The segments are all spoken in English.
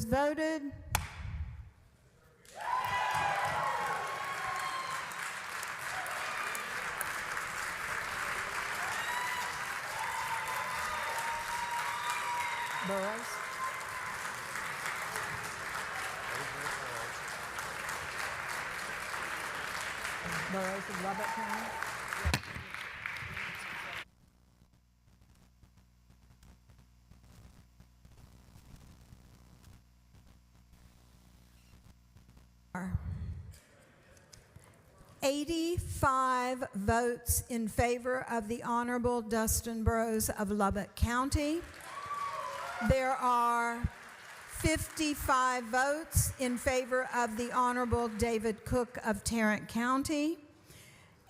Voted. Burrows. Burrows of Lubbock County. Are 85 votes in favor of the Honorable Dustin Burrows of Lubbock County. There are 55 votes in favor of the Honorable David Cook of Tarrant County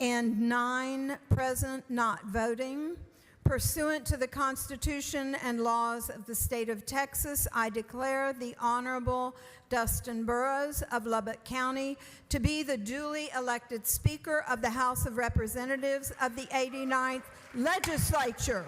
and 9 present not voting. Pursuant to the Constitution and laws of the state of Texas, I declare the Honorable Dustin Burrows of Lubbock County to be the duly elected Speaker of the House of Representatives of the 89th Legislature.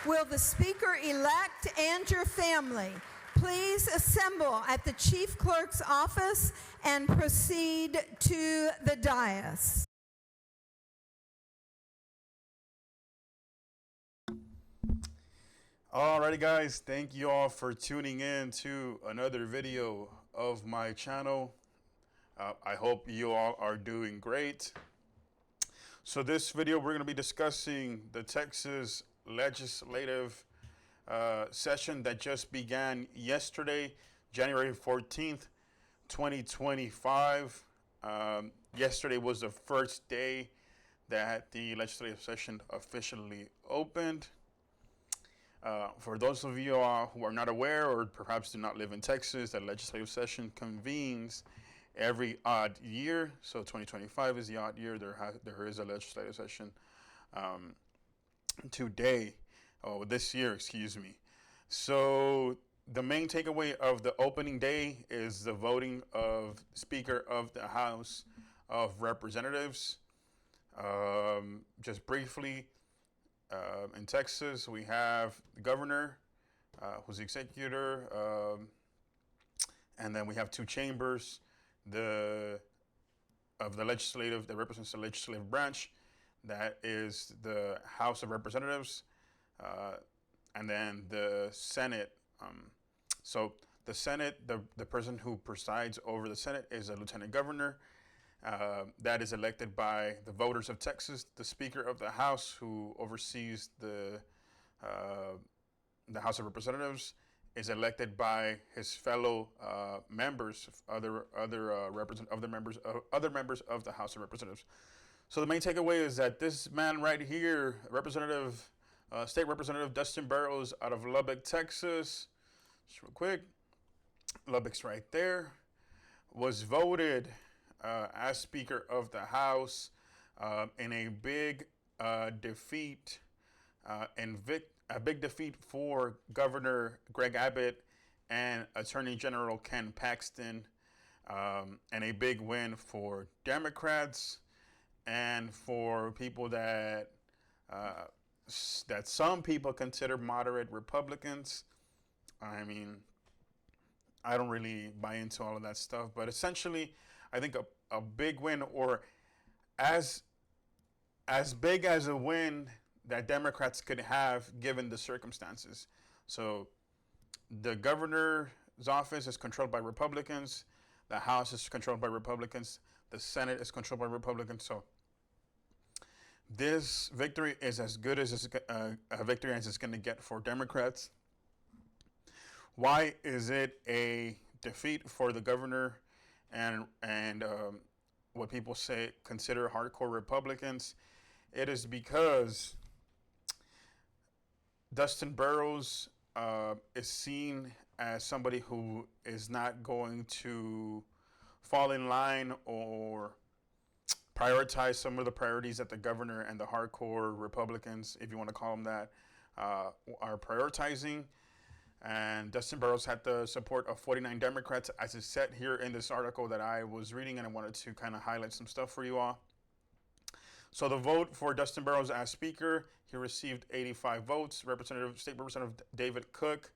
Will the Speaker-elect and your family please assemble at the Chief Clerk's office and proceed to the dais? Alrighty guys, thank you all for tuning in to another video of my channel. I hope you all are doing great. So this video we're going to be discussing the Texas legislative session that just began yesterday, January 14th, 2025. Yesterday was the first day that the legislative session officially opened. For those of you who are not aware or perhaps do not live in Texas, the legislative session convenes every odd year. So 2025 is the odd year. There is a legislative session this year, excuse me. So the main takeaway of the opening day is the voting of Speaker of the House of Representatives. Just briefly, in Texas, we have the governor, who's the executor, and then we have 2 chambers, that represents the legislative branch, that is the House of Representatives, and then the Senate. So the Senate, the person who presides over the Senate is a lieutenant governor. That is elected by the voters of Texas. The Speaker of the House, who oversees the House of Representatives, is elected by his fellow members, other members of the House of Representatives. So the main takeaway is that this man right here, State Representative Dustin Burrows out of Lubbock, Texas, just real quick, Lubbock's right there, was voted as Speaker of the House in a big defeat, a big defeat for Governor Greg Abbott and Attorney General Ken Paxton, and a big win for Democrats and for people that some people consider moderate Republicans. I mean, I don't really buy into all of that stuff, but essentially, I think a big win, or as big as a win that Democrats could have given the circumstances. So the governor's office is controlled by Republicans. The House is controlled by Republicans. The Senate is controlled by Republicans. So this victory is as good as a victory as it's going to get for Democrats. Why is it a defeat for the governor and what people consider hardcore Republicans? It is because Dustin Burrows is seen as somebody who is not going to fall in line or prioritize some of the priorities that the governor and the hardcore Republicans, if you want to call them that, are prioritizing. And Dustin Burrows had the support of 49 Democrats, as is set here in this article that I was reading, and I wanted to kind of highlight some stuff for you all. So the vote for Dustin Burrows as Speaker, he received 85 votes. State Representative David Cook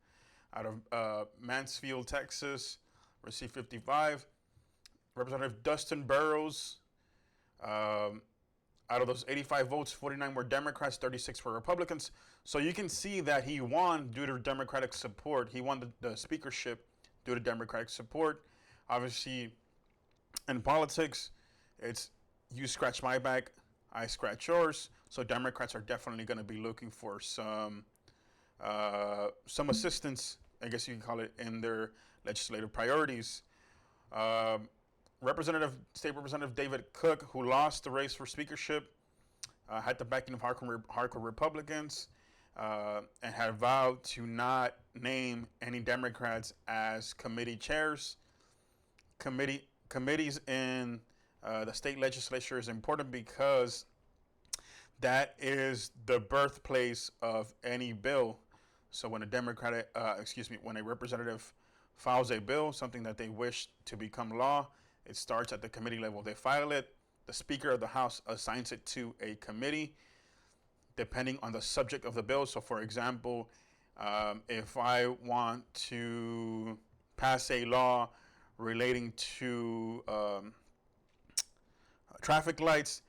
out of Mansfield, Texas, received 55. Representative Dustin Burrows, out of those 85 votes, 49 were Democrats, 36 were Republicans. So you can see that he won due to Democratic support. He won the speakership due to Democratic support. Obviously, in politics, it's you scratch my back, I scratch yours. So Democrats are definitely going to be looking for some assistance, I guess you can call it, in their legislative priorities. State Representative David Cook, who lost the race for speakership, had the backing of hardcore Republicans, and had vowed to not name any Democrats as committee chairs. Committees in the state legislature is important because that is the birthplace of any bill. So when when a representative files a bill, something that they wish to become law, it starts at the committee level. They file it. The Speaker of the House assigns it to a committee, depending on the subject of the bill. So, for example, if I want to pass a law relating to traffic lights,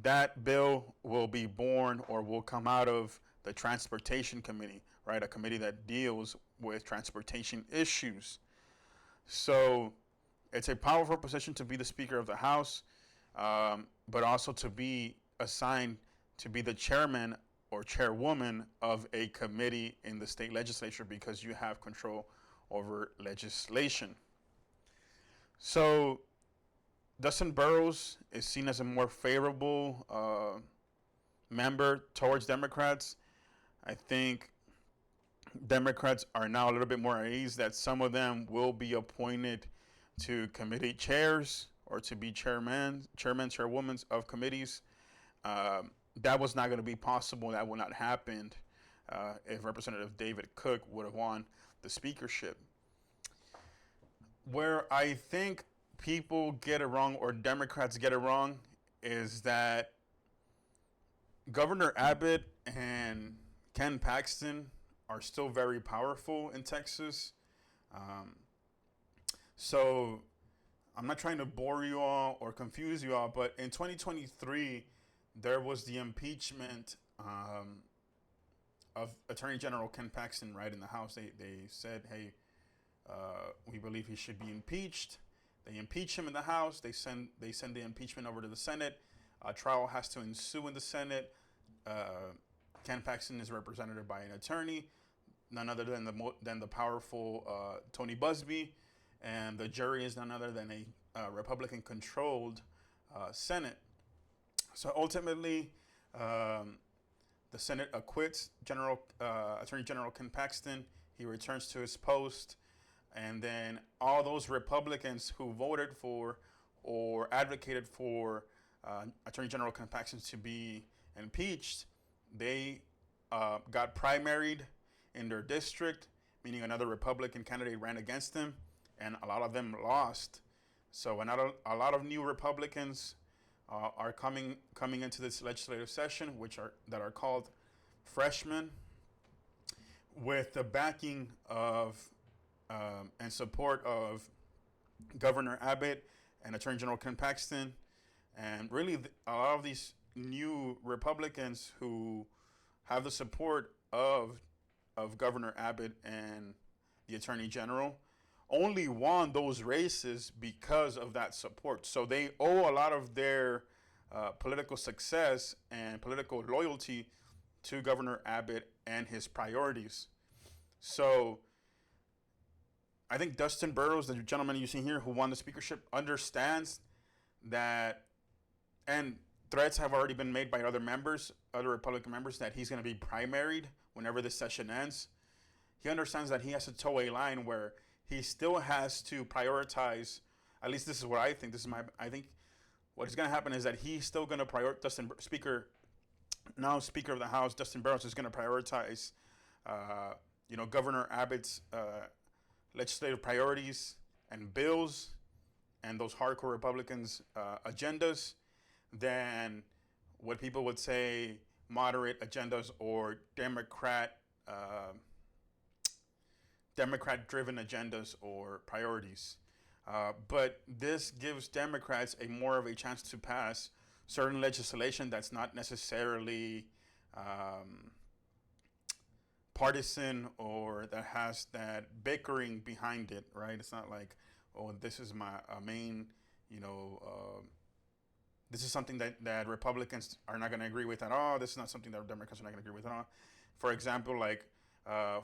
that bill will be born or will come out of the Transportation Committee, right? A committee that deals with transportation issues. So it's a powerful position to be the Speaker of the House, but also to be assigned to be the chairman or chairwoman of a committee in the state legislature because you have control over legislation. So Dustin Burrows is seen as a more favorable member towards Democrats. I think Democrats are now a little bit more at ease that some of them will be appointed to committee chairs or to be chairwomen of committees. That was not going to be possible. That would not happen if Representative David Cook would have won the speakership. Where I think people get it wrong, or Democrats get it wrong, is that Governor Abbott and Ken Paxton are still very powerful in Texas. So I'm not trying to bore you all or confuse you all, but in 2023, there was the impeachment of Attorney General Ken Paxton, right, in the House. They said, hey, we believe he should be impeached. They impeach him in the House. They send the impeachment over to the Senate. A trial has to ensue in the Senate. Ken Paxton is represented by an attorney, none other than the powerful Tony Buzbee, and the jury is none other than a Republican-controlled Senate. So ultimately, the Senate acquits Attorney General Ken Paxton. He returns to his post, and then all those Republicans who voted for or advocated for Attorney General Ken Paxton to be impeached, they got primaried in their district, meaning another Republican candidate ran against him, and a lot of them lost. So a lot of new Republicans are coming into this legislative session, that are called freshmen, with the backing of and support of Governor Abbott and Attorney General Ken Paxton, and really a lot of these new Republicans who have the support of Governor Abbott and the Attorney General only won those races because of that support. So they owe a lot of their political success and political loyalty to Governor Abbott and his priorities. So I think Dustin Burrows, the gentleman you see here who won the speakership, understands that, and threats have already been made by other Republican members, that he's going to be primaried whenever this session ends. He understands that he has to toe a line where he still has to prioritize. At least this is what I think. I think what is going to happen is that he's still going to prioritize. Speaker of the House, Dustin Burrows, is going to prioritize, Governor Abbott's legislative priorities and bills and those hardcore Republicans' agendas than what people would say Democrat-driven agendas or priorities. But this gives Democrats more of a chance to pass certain legislation that's not necessarily partisan or that has that bickering behind it, right? It's not like, oh, this is my main, this is something that Republicans are not going to agree with at all. This is not something that Democrats are not going to agree with at all. For example, like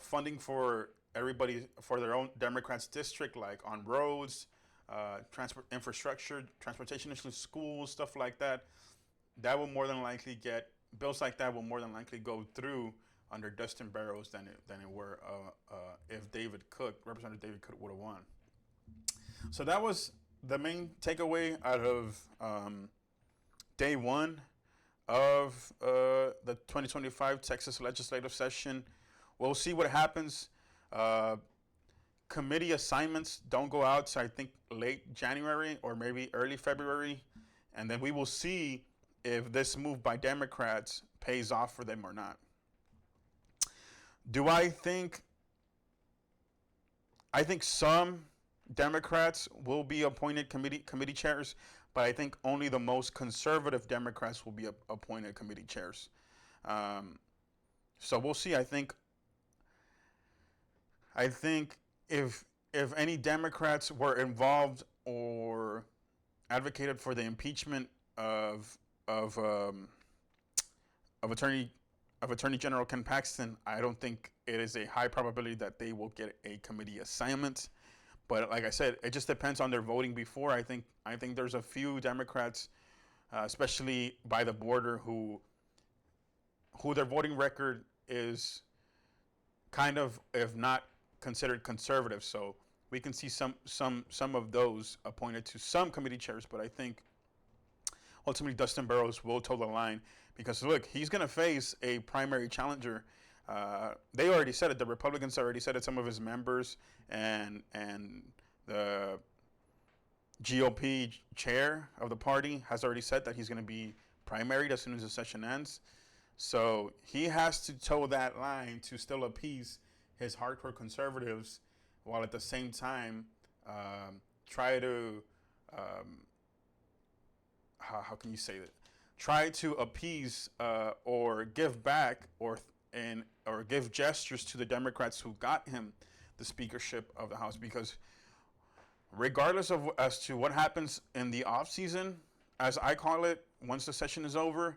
funding for everybody for their own Democrats district, like on roads, transport infrastructure, transportation issues, schools, stuff like that. That will more than likely get bills like that will more than likely go through under Dustin Barrows than it were if Representative David Cook would have won. So that was the main takeaway out of day one of the 2025 Texas legislative session. We'll see what happens. Committee assignments don't go out to, I think, late January or maybe early February. And then we will see if this move by Democrats pays off for them or not. Do I think some Democrats will be appointed committee chairs, but I think only the most conservative Democrats will be appointed committee chairs. So we'll see. I think if any Democrats were involved or advocated for the impeachment of Attorney General Ken Paxton, I don't think it is a high probability that they will get a committee assignment. But like I said, it just depends on their voting before. I think there's a few Democrats, especially by the border, who their voting record is kind of, if not considered conservative. So we can see some of those appointed to some committee chairs. But I think ultimately Dustin Barrows will toe the line because, look, he's going to face a primary challenger. They already said it. The Republicans already said it. Some of his members and the GOP chair of the party has already said that he's going to be primaried as soon as the session ends. So he has to toe that line to still appease his hardcore conservatives, while at the same time try to how can you say that? Try to appease or give back or give gestures to the Democrats who got him the speakership of the House, because regardless of as to what happens in the off season, as I call it, once the session is over,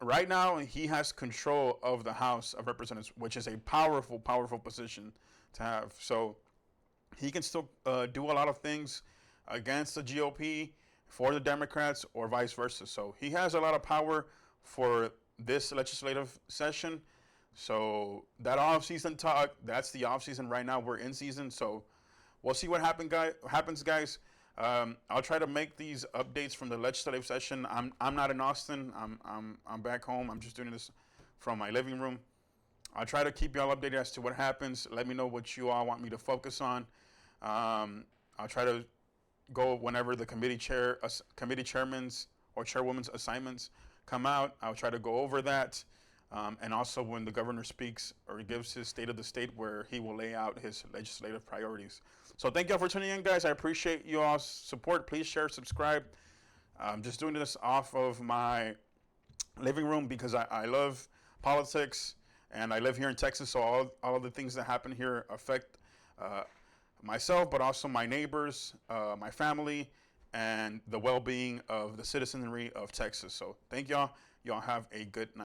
right now he has control of the House of Representatives, which is a powerful position to have. So he can still do a lot of things against the GOP for the Democrats or vice versa. So he has a lot of power for this legislative session. So that off-season talk, that's the off-season. Right now we're in season, so we'll see what happens, guys. I'll try to make these updates from the legislative session. I'm not in Austin. I'm back home. I'm just doing this from my living room. I'll try to keep y'all updated as to what happens. Let me know what you all want me to focus on. I'll try to go whenever the committee chairman's or chairwoman's assignments come out. I'll try to go over that. And also when the governor speaks or gives his state of the state, where he will lay out his legislative priorities. So thank y'all for tuning in, guys. I appreciate you all's support. Please share, subscribe. I'm just doing this off of my living room because I love politics and I live here in Texas. So all of the things that happen here affect myself, but also my neighbors, my family, and the well-being of the citizenry of Texas. So thank y'all. Y'all have a good night.